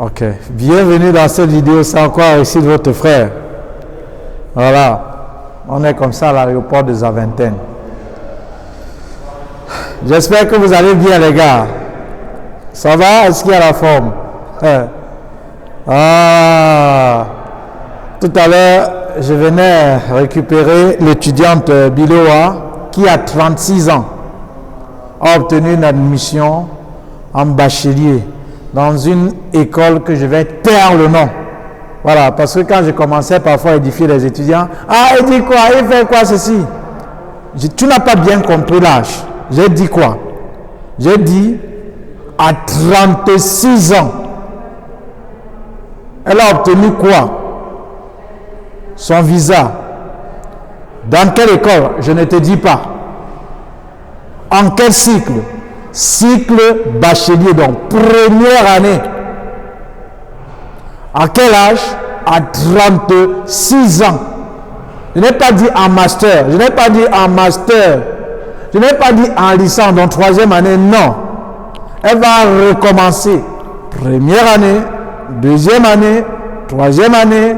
Ok. Bienvenue dans cette vidéo. C'est encore ici de votre frère. Voilà. On est comme ça à l'aéroport de Zaventem. J'espère que vous allez bien, les gars. Ça va? Est-ce qu'il y a la forme? Tout à l'heure, je venais récupérer l'étudiante Biloa qui a 36 ans. A obtenu une admission en bachelier dans une école que je vais taire le nom. Voilà, parce que quand je commençais parfois à édifier les étudiants, il dit quoi? Il fait quoi ceci? Tu n'as pas bien compris l'âge. J'ai dit quoi? J'ai dit à 36 ans. Elle a obtenu quoi? Son visa. Dans quelle école? Je ne te dis pas. En quel cycle? Cycle bachelier, donc première année. À quel âge? À 36 ans. Je n'ai pas dit en master, je n'ai pas dit en master, je n'ai pas dit en licence, donc troisième année, non. Elle va recommencer. Première année, deuxième année, troisième année,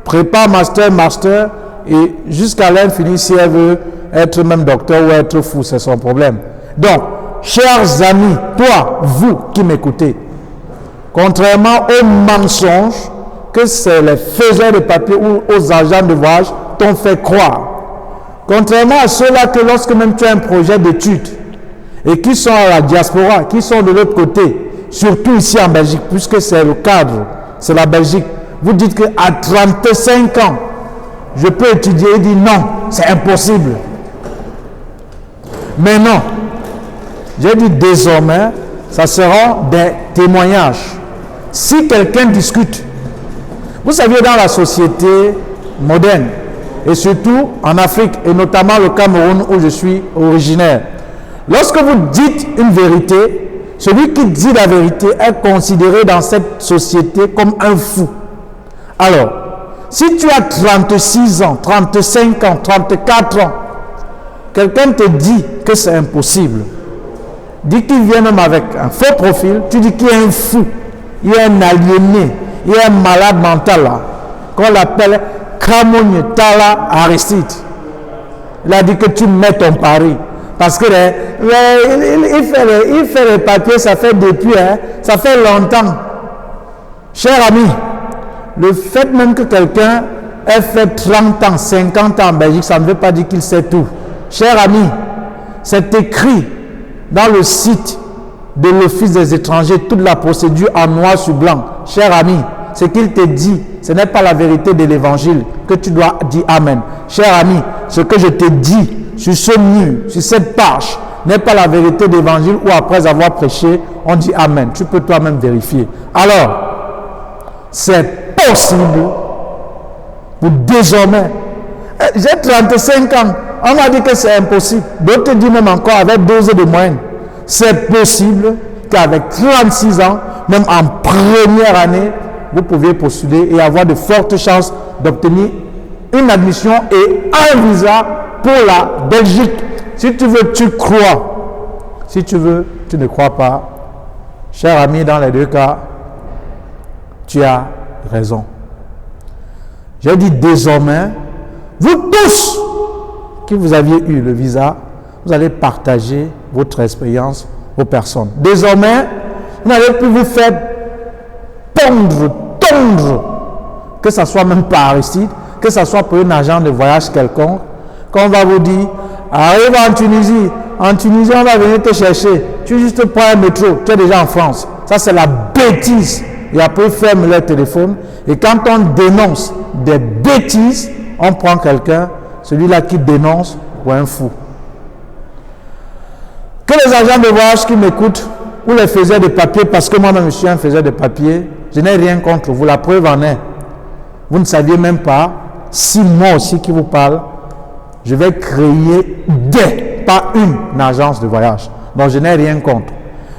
prépa, master, et jusqu'à l'infini si elle veut être même docteur ou être fou, c'est son problème. Donc, chers amis, toi, vous qui m'écoutez, contrairement aux mensonges que c'est les faiseurs de papier ou aux agents de voyage t'ont fait croire, contrairement à ceux-là que lorsque même tu as un projet d'études et qui sont à la diaspora, qui sont de l'autre côté, surtout ici en Belgique, puisque c'est le cadre, c'est la Belgique, vous dites qu'à 35 ans, je peux étudier, et dit non, c'est impossible. Mais non, j'ai dit désormais, ça sera des témoignages. Si quelqu'un discute, vous savez, dans la société moderne, et surtout en Afrique, et notamment le Cameroun où je suis originaire, lorsque vous dites une vérité, celui qui dit la vérité est considéré dans cette société comme un fou. Alors, si tu as 36 ans, 35 ans, 34 ans, quelqu'un te dit que c'est impossible, dit qu'il vient même avec un faux profil, tu dis qu'il est un fou, il est un aliéné, il est un malade mental là, qu'on l'appelle Kamogne Tala Aristide. Il a dit que tu mets ton pari. Parce que il fait les papiers, ça fait depuis, ça fait longtemps. Cher ami, le fait même que quelqu'un ait fait 30 ans, 50 ans en Belgique, ça ne veut pas dire qu'il sait tout. Cher ami, c'est écrit dans le site de l'Office des étrangers, toute la procédure en noir sur blanc. Cher ami, ce qu'il te dit, ce n'est pas la vérité de l'évangile que tu dois dire Amen. Cher ami, ce que je te dis sur ce mur, sur cette page, n'est pas la vérité de l'évangile où après avoir prêché, on dit Amen. Tu peux toi-même vérifier. Alors, c'est possible pour désormais. J'ai 35 ans. On m'a dit que c'est impossible. D'autres disent même encore avec 2 ans de moyenne. C'est possible qu'avec 36 ans, même en première année, vous pouvez postuler et avoir de fortes chances d'obtenir une admission et un visa pour la Belgique. Si tu veux, tu crois. Si tu veux, tu ne crois pas. Cher ami, dans les deux cas, tu as raison. J'ai dit désormais, vous tous qui vous aviez eu le visa, vous allez partager votre expérience aux personnes. Désormais, vous n'allez plus vous faire tondre, que ce soit même par Aristide, que ce soit pour un agent de voyage quelconque, qu'on va vous dire, arrive en Tunisie, on va venir te chercher, tu juste prends un métro, tu es déjà en France. Ça c'est la bêtise. Et après ferme leur téléphone, et quand on dénonce des bêtises, on prend quelqu'un, celui-là qui dénonce, ou un fou. Que les agents de voyage qui m'écoutent, ou les faiseurs de papier, parce que moi-même je suis un faiseur de papier, je n'ai rien contre vous, la preuve en est. Vous ne saviez même pas, si moi aussi qui vous parle, je vais créer pas une agence de voyage. Donc je n'ai rien contre.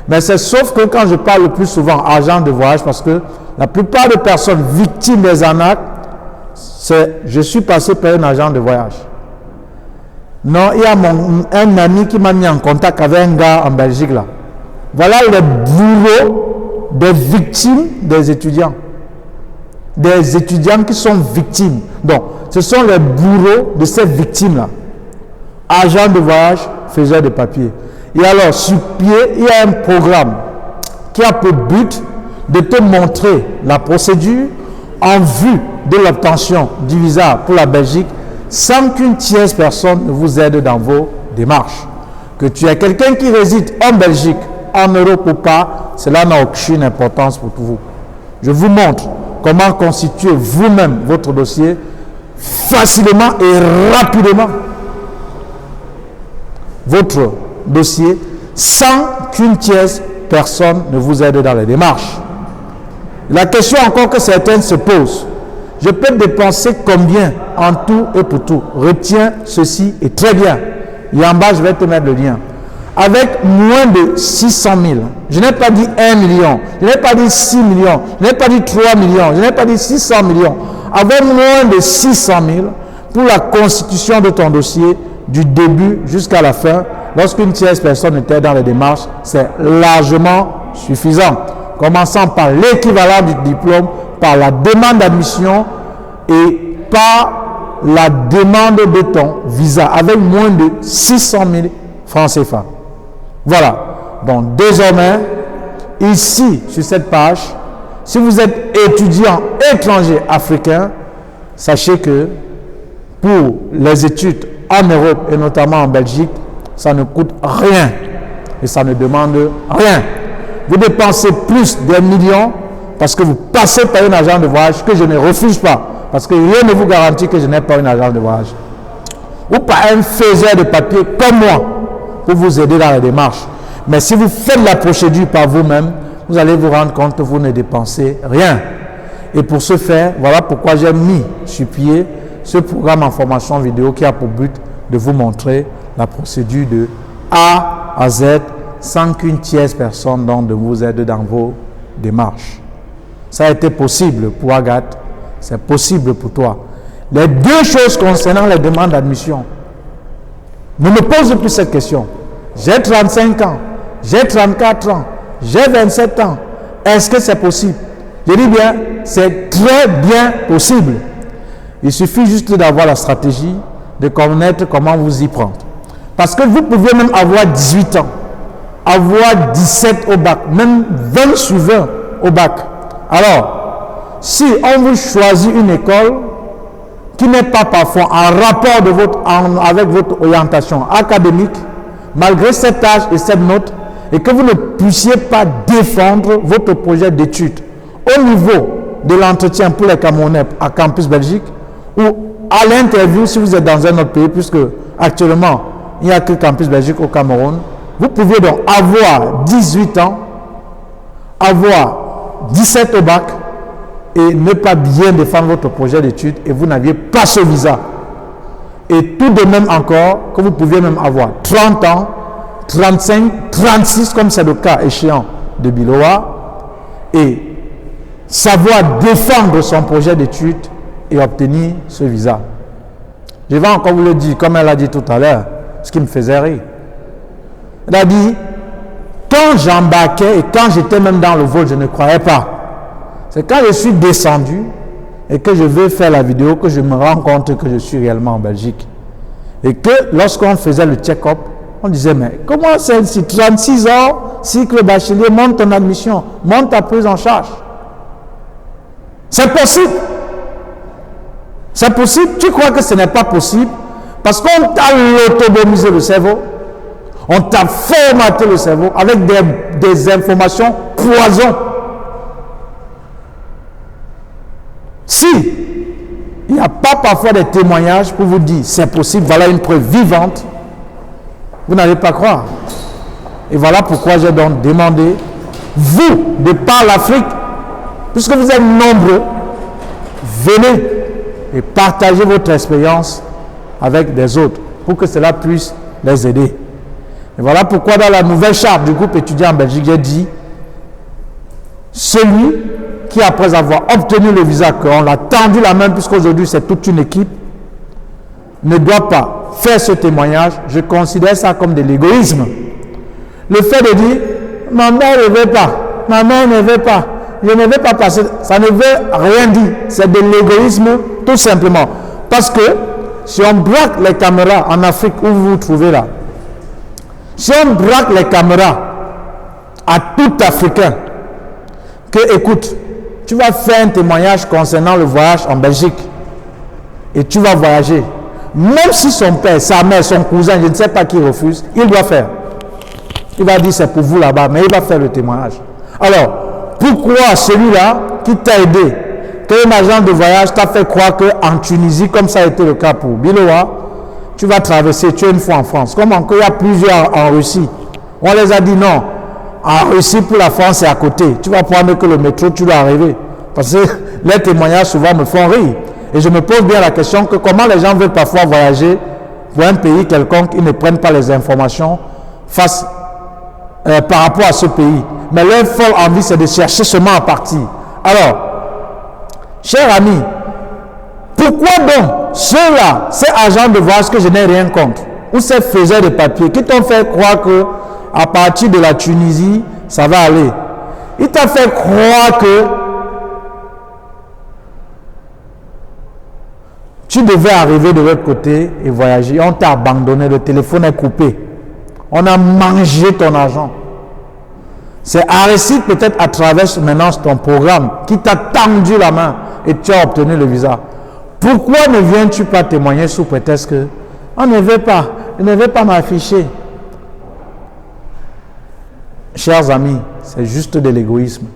Mais c'est sauf que quand je parle le plus souvent agent de voyage, parce que la plupart des personnes victimes des arnaques, c'est je suis passé par un agent de voyage. Non, il y a un ami qui m'a mis en contact avec un gars en Belgique là. Voilà les boulots des victimes des étudiants. Des étudiants qui sont victimes. Donc, ce sont les bourreaux de ces victimes-là. Agents de voyage, faiseurs de papier. Et alors, sur pied, il y a un programme qui a pour but de te montrer la procédure en vue de l'obtention du visa pour la Belgique sans qu'une tierce personne ne vous aide dans vos démarches. Que tu es quelqu'un qui réside en Belgique, en Europe ou pas, cela n'a aucune importance pour vous. Je vous montre comment constituer vous-même votre dossier facilement et rapidement. Votre dossier sans qu'une tierce personne ne vous aide dans les démarches. La question encore que certaines se posent, je peux dépenser combien en tout et pour tout? Retiens ceci et très bien. Et en bas, je vais te mettre le lien. Avec moins de 600 000, je n'ai pas dit 1 million, je n'ai pas dit 6 millions, je n'ai pas dit 3 millions, je n'ai pas dit 600 millions. Avec moins de 600 000 pour la constitution de ton dossier du début jusqu'à la fin, lorsqu'une tierce personne était dans les démarches, c'est largement suffisant. Commençant par l'équivalent du diplôme, par la demande d'admission et par la demande de ton visa avec moins de 600 000 francs CFA. Voilà. Donc désormais, ici sur cette page, si vous êtes étudiant étranger africain, sachez que pour les études en Europe et notamment en Belgique, ça ne coûte rien et ça ne demande rien. Vous dépensez plus des millions parce que vous passez par un agent de voyage que je ne refuse pas, parce que rien ne vous garantit que je n'ai pas un agent de voyage, ou par un faiseur de papier comme moi pour vous aider dans la démarche. Mais si vous faites la procédure par vous-même, vous allez vous rendre compte que vous ne dépensez rien. Et pour ce faire, voilà pourquoi j'ai mis sur pied ce programme en formation vidéo qui a pour but de vous montrer la procédure de A à Z sans qu'une tierce personne ne vous aide dans vos démarches. Ça a été possible pour Agathe, c'est possible pour toi. Les deux choses concernant les demandes d'admission, ne me pose plus cette question. J'ai 35 ans, j'ai 34 ans, j'ai 27 ans. Est-ce que c'est possible? Je dis bien, c'est très bien possible. Il suffit juste d'avoir la stratégie, de connaître comment vous y prendre. Parce que vous pouvez même avoir 18 ans, avoir 17 au bac, même 20 sur 20 au bac. Alors, si on vous choisit une école qui n'est pas parfois en rapport avec votre orientation académique, malgré cet âge et cette note, et que vous ne puissiez pas défendre votre projet d'études au niveau de l'entretien pour les Camerounais à Campus Belgique, ou à l'interview si vous êtes dans un autre pays, puisque actuellement, il n'y a que Campus Belgique au Cameroun, vous pouvez donc avoir 18 ans, avoir 17 au bac, et ne pas bien défendre votre projet d'études, et vous n'aviez pas ce visa. Et tout de même encore, que vous pouviez même avoir 30 ans, 35, 36, comme c'est le cas échéant de Bilowa, et savoir défendre son projet d'études et obtenir ce visa. Je vais encore vous le dire, comme elle a dit tout à l'heure, ce qui me faisait rire. Elle a dit, quand j'embarquais et quand j'étais même dans le vol, je ne croyais pas. C'est quand je suis descendu et que je vais faire la vidéo que je me rends compte que je suis réellement en Belgique. Et que lorsqu'on faisait le check-up, on disait, mais comment c'est ainsi? 36 ans, cycle bachelier, monte ton admission, monte ta prise en charge. C'est possible. C'est possible. Tu crois que ce n'est pas possible? Parce qu'on t'a lobotomisé le cerveau. On t'a formaté le cerveau avec des informations poison. Si il n'y a pas parfois des témoignages pour vous dire c'est possible, voilà une preuve vivante, vous n'allez pas croire. Et voilà pourquoi j'ai donc demandé, vous, de par l'Afrique, puisque vous êtes nombreux, venez et partagez votre expérience avec des autres pour que cela puisse les aider. Et voilà pourquoi dans la nouvelle charte du groupe étudiant en Belgique, j'ai dit, celui qui après avoir obtenu le visa, qu'on l'a tendu la main puisqu'aujourd'hui c'est toute une équipe, ne doit pas faire ce témoignage. Je considère ça comme de l'égoïsme. Le fait de dire, ma mère ne veut pas, maman ne veut pas. Je ne veux pas passer. Ça ne veut rien dire. C'est de l'égoïsme, tout simplement. Parce que si on braque les caméras en Afrique où vous vous trouvez là, si on braque les caméras à tout Africain, que écoute, tu vas faire un témoignage concernant le voyage en Belgique et tu vas voyager. Même si son père, sa mère, son cousin, je ne sais pas qui refuse, il doit faire. Il va dire c'est pour vous là-bas, mais il va faire le témoignage. Alors, pourquoi celui-là qui t'a aidé, qu'un agent de voyage t'a fait croire qu'en Tunisie, comme ça a été le cas pour Bilowa, tu vas traverser, tu es une fois en France. Comme encore il y a plusieurs en Russie. On les a dit non. En Russie, pour la France, c'est à côté. Tu vas prendre que le métro, tu dois arriver. Parce que les témoignages souvent me font rire. Et je me pose bien la question que comment les gens veulent parfois voyager pour un pays quelconque, ils ne prennent pas les informations par rapport à ce pays. Mais leur folle envie, c'est de chercher seulement à partir. Alors, chers amis, pourquoi donc ceux-là, ces agents de voyage que je n'ai rien contre, ou ces faiseurs de papier, qui t'ont fait croire que à partir de la Tunisie, ça va aller. Il t'a fait croire que tu devais arriver de l'autre côté et voyager. On t'a abandonné, le téléphone est coupé. On a mangé ton argent. C'est Aristide peut-être à travers maintenant ton programme qui t'a tendu la main et tu as obtenu le visa. Pourquoi ne viens-tu pas témoigner sous prétexte que on ne veut pas, je ne veux pas m'afficher? Chers amis, c'est juste de l'égoïsme.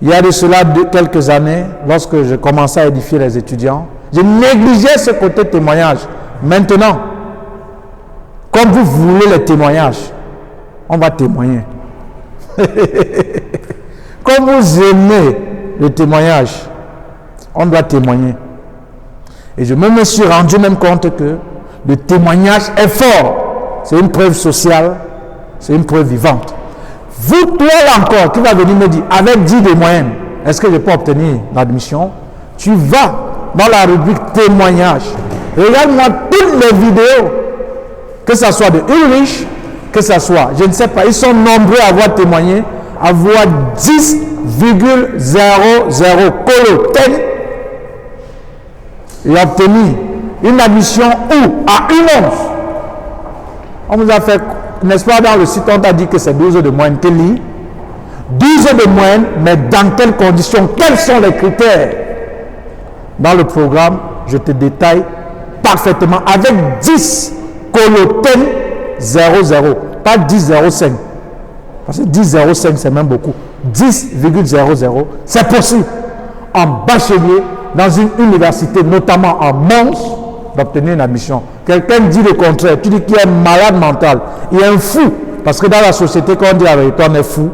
Il y a de cela quelques années, lorsque je commençais à édifier les étudiants, je négligeais ce côté témoignage. Maintenant, comme vous voulez les témoignages, on va témoigner. Comme vous aimez le témoignage, on doit témoigner. Et je me suis rendu même compte que le témoignage est fort. C'est une preuve sociale, c'est une preuve vivante. Vous, toi là encore, qui va venir me dire, avec 10 de moyenne, est-ce que je peux obtenir l'admission? Tu vas dans la rubrique témoignage. Regarde-moi toutes les vidéos, que ce soit de Ulrich, que ce soit, je ne sais pas, ils sont nombreux à avoir témoigné, à avoir 10,00 coloten et obtenu une admission où? À une once. On vous a fait, n'est-ce pas, dans le site, on t'a dit que c'est 12 de moyenne. Tu lis 12 de moyenne, mais dans quelles conditions? Quels sont les critères? Dans le programme, je te détaille parfaitement avec 10 coloten 00, pas 10,05. Parce que 10,05 c'est même beaucoup. 10,00, c'est possible en bachelier dans une université, notamment en Mons, d'obtenir une admission. Quelqu'un dit le contraire, tu dis qu'il est malade mental, il est un fou, parce que dans la société, quand on dit la vérité, on est fou,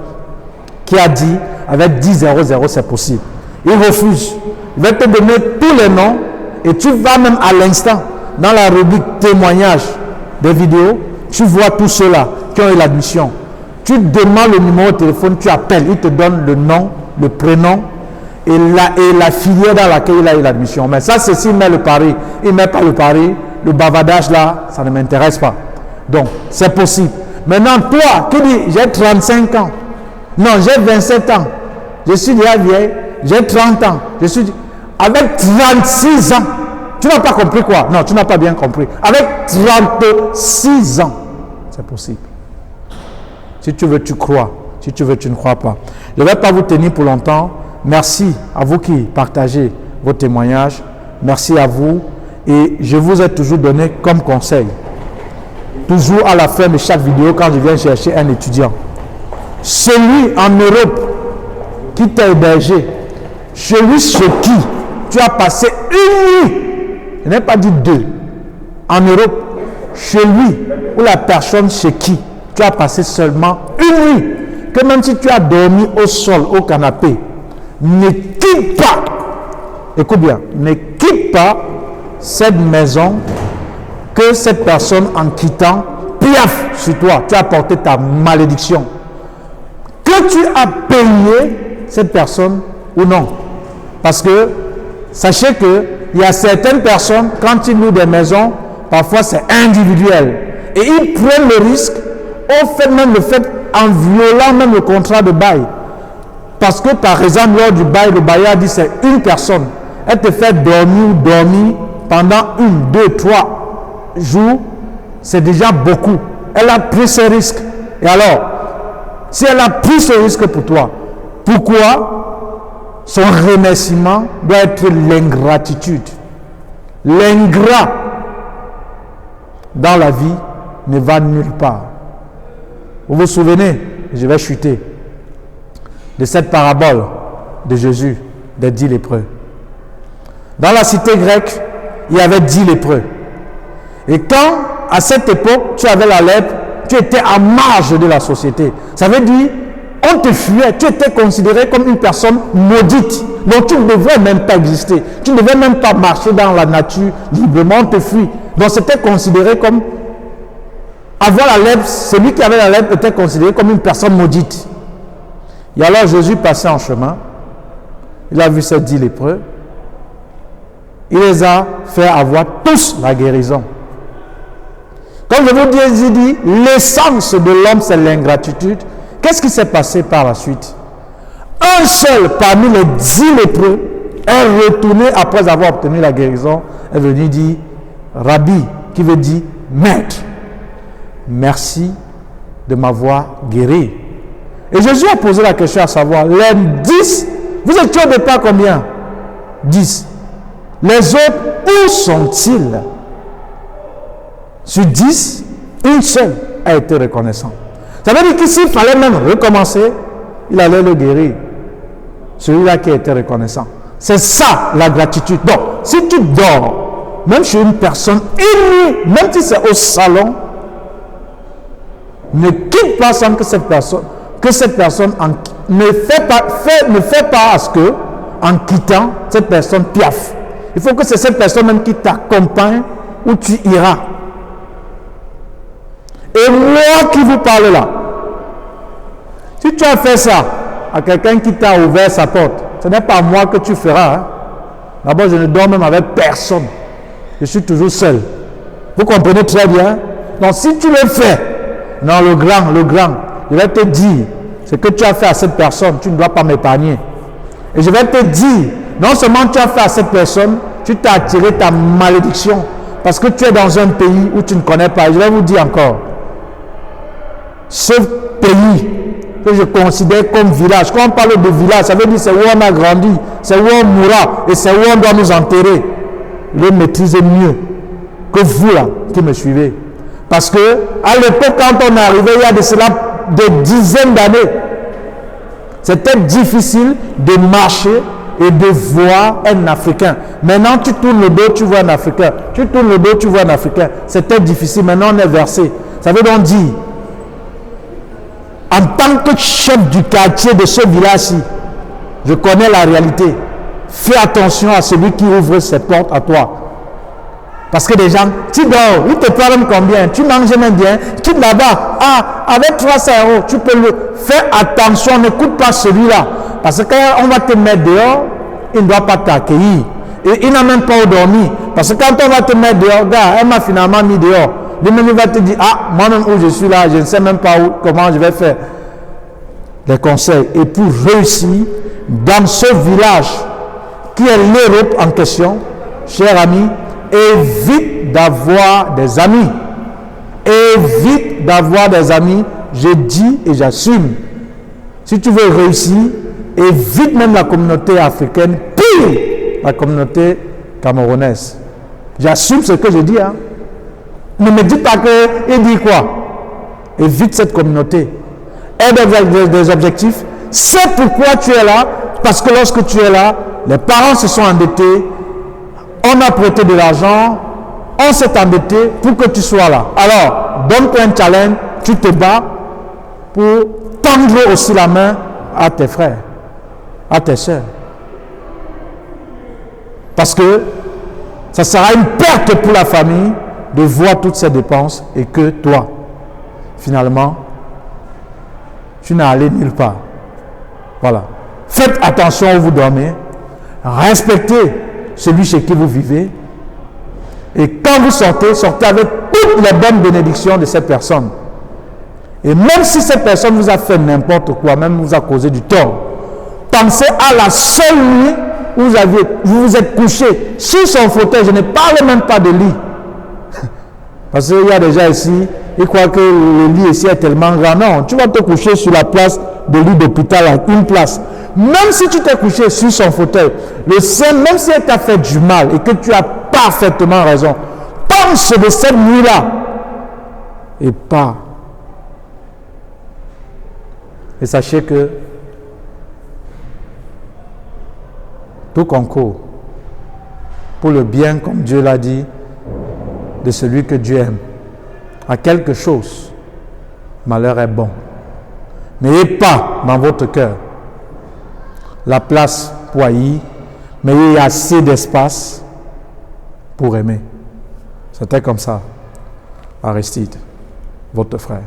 qui a dit avec 10,00 c'est possible. Il refuse. Il va te donner tous les noms et tu vas même à l'instant dans la rubrique témoignage des vidéos, tu vois tous ceux-là qui ont eu l'admission. Tu demandes le numéro de téléphone, tu appelles, il te donne le nom, le prénom et la filière dans laquelle il a eu l'admission. Mais ça, c'est s'il met le pari. Il ne met pas le pari, le bavardage là, ça ne m'intéresse pas. Donc, c'est possible. Maintenant, toi, qui dis, j'ai 35 ans. Non, j'ai 27 ans. Je suis déjà vieille, j'ai 30 ans. Je suis avec 36 ans. Tu n'as pas compris quoi? Non, tu n'as pas bien compris. Avec 36 ans, c'est possible. Si tu veux, tu crois. Si tu veux, tu ne crois pas. Je ne vais pas vous tenir pour longtemps. Merci à vous qui partagez vos témoignages. Merci à vous. Et je vous ai toujours donné comme conseil, toujours à la fin de chaque vidéo, quand je viens chercher un étudiant, celui en Europe qui t'a hébergé, celui chez qui tu as passé une nuit, je n'ai pas dit deux, en Europe, celui ou la personne chez qui tu as passé seulement une nuit, que même si tu as dormi au sol, au canapé, ne quitte pas, écoute bien, ne quitte pas cette maison, que cette personne en quittant, piaf sur toi, tu as porté ta malédiction. Que tu as payé cette personne ou non. Parce que, sachez qu'il y a certaines personnes, quand ils louent des maisons, parfois c'est individuel. Et ils prennent le risque, au fait même le fait en violant même le contrat de bail. Parce que par exemple, lors du bail, le bailleur dit c'est une personne. Elle te fait dormir pendant 1, 2, 3 jours. C'est déjà beaucoup. Elle a pris ce risque. Et alors, si elle a pris ce risque pour toi, pourquoi son remerciement doit être l'ingratitude? L'ingrat dans la vie ne va nulle part. Vous vous souvenez, je vais chuter, de cette parabole de Jésus, des 10 lépreux. Dans la cité grecque, il y avait 10 lépreux. Et quand, à cette époque, tu avais la lèpre, tu étais à marge de la société. Ça veut dire, on te fuyait, tu étais considéré comme une personne maudite. Donc tu ne devrais même pas exister. Tu ne devais même pas marcher dans la nature librement, on te fuit. Donc c'était considéré comme... Avoir la lèpre, celui qui avait la lèpre était considéré comme une personne maudite. Et alors Jésus passait en chemin. Il a vu ces 10 lépreux. Il les a fait avoir tous la guérison. Comme je vous dis, l'essence de l'homme, c'est l'ingratitude. Qu'est-ce qui s'est passé par la suite? Un seul parmi les 10 lépreux est retourné après avoir obtenu la guérison, est venu dire Rabbi, qui veut dire maître, merci de m'avoir guéri. Et Jésus a posé la question à savoir, les 10, vous étiez au départ combien? 10. Les autres, où sont-ils? Sur 10, une seule a été reconnaissante. Ça veut dire qu'ici, il fallait même recommencer, il allait le guérir. Celui-là qui a été reconnaissant. C'est ça la gratitude. Donc, si tu dors, même chez une personne émue, même si c'est au salon, ne quitte pas sans que cette personne ne fait pas à ce que, en quittant, cette personne piaffe. Il faut que c'est cette personne même qui t'accompagne où tu iras. Et moi qui vous parle là, si tu as fait ça à quelqu'un qui t'a ouvert sa porte, ce n'est pas moi que tu feras. Hein. D'abord, je ne dors même avec personne. Je suis toujours seul. Vous comprenez très bien? Donc, si tu le fais, non, le grand, je vais te dire, ce que tu as fait à cette personne, tu ne dois pas m'épargner. Et je vais te dire, non seulement tu as fait à cette personne, tu t'as attiré ta malédiction, parce que tu es dans un pays où tu ne connais pas. Je vais vous dire encore, ce pays que je considère comme village, quand on parle de village, ça veut dire c'est où on a grandi, c'est où on mourra, et c'est où on doit nous enterrer. Je le maîtriser mieux que vous là, qui me suivez. Parce que à l'époque, quand on est arrivé, il y a de cela des dizaines d'années, c'était difficile de marcher et de voir un Africain. Maintenant, tu tournes le dos, tu vois un Africain. Tu tournes le dos, tu vois un Africain. C'était difficile. Maintenant, on est versé. Ça veut donc dire, en tant que chef du quartier de ce village-ci, je connais la réalité. Fais attention à celui qui ouvre ses portes à toi. Parce que des gens, tu dors, ils te parlent combien, tu manges même bien, quitte là-bas, avec 300 €, tu peux le faire attention, n'écoute pas celui-là. Parce que quand on va te mettre dehors, il ne doit pas t'accueillir. Et il n'a même pas où dormir. Parce que quand on va te mettre dehors, gars, elle m'a finalement mis dehors. Lui-même, il va te dire, moi-même où je suis là, je ne sais même pas comment je vais faire. Des conseils. Et pour réussir dans ce village qui est l'Europe en question, cher ami, évite d'avoir des amis. Évite d'avoir des amis. Je dis et j'assume. Si tu veux réussir, évite même la communauté africaine, pire la communauté camerounaise. J'assume ce que je dis. Hein. Ne me dis pas qu'il dit quoi. Évite cette communauté. Aide avec des objectifs. C'est pourquoi tu es là. Parce que lorsque tu es là, les parents se sont endettés. On a prêté de l'argent. On s'est endetté pour que tu sois là. Alors, donne-toi un challenge. Tu te bats pour tendre aussi la main à tes frères, à tes soeurs. Parce que ça sera une perte pour la famille de voir toutes ces dépenses et que toi, finalement, tu n'as allé nulle part. Voilà. Faites attention où vous dormez. Respectez celui chez qui vous vivez. Et quand vous sortez, sortez avec toutes les bonnes bénédictions de cette personne. Et même si cette personne vous a fait n'importe quoi, même vous a causé du tort, pensez à la seule nuit où vous vous êtes couché sur son fauteuil. Je ne parle même pas de lit. Parce qu'il y a des gens ici, ils croient que le lit ici est tellement grand. Non, tu vas te coucher sur la place de lit d'hôpital, à une place. Même si tu t'es couché sur son fauteuil, le Saint, même si elle t'a fait du mal et que tu as parfaitement raison, pense de cette nuit-là et pas. Et sachez que tout concourt pour le bien, comme Dieu l'a dit, de celui que Dieu aime. À quelque chose, malheur est bon. N'ayez pas dans votre cœur la place pour haïr, mais il y a assez d'espace pour aimer. C'était comme ça, Aristide, votre frère.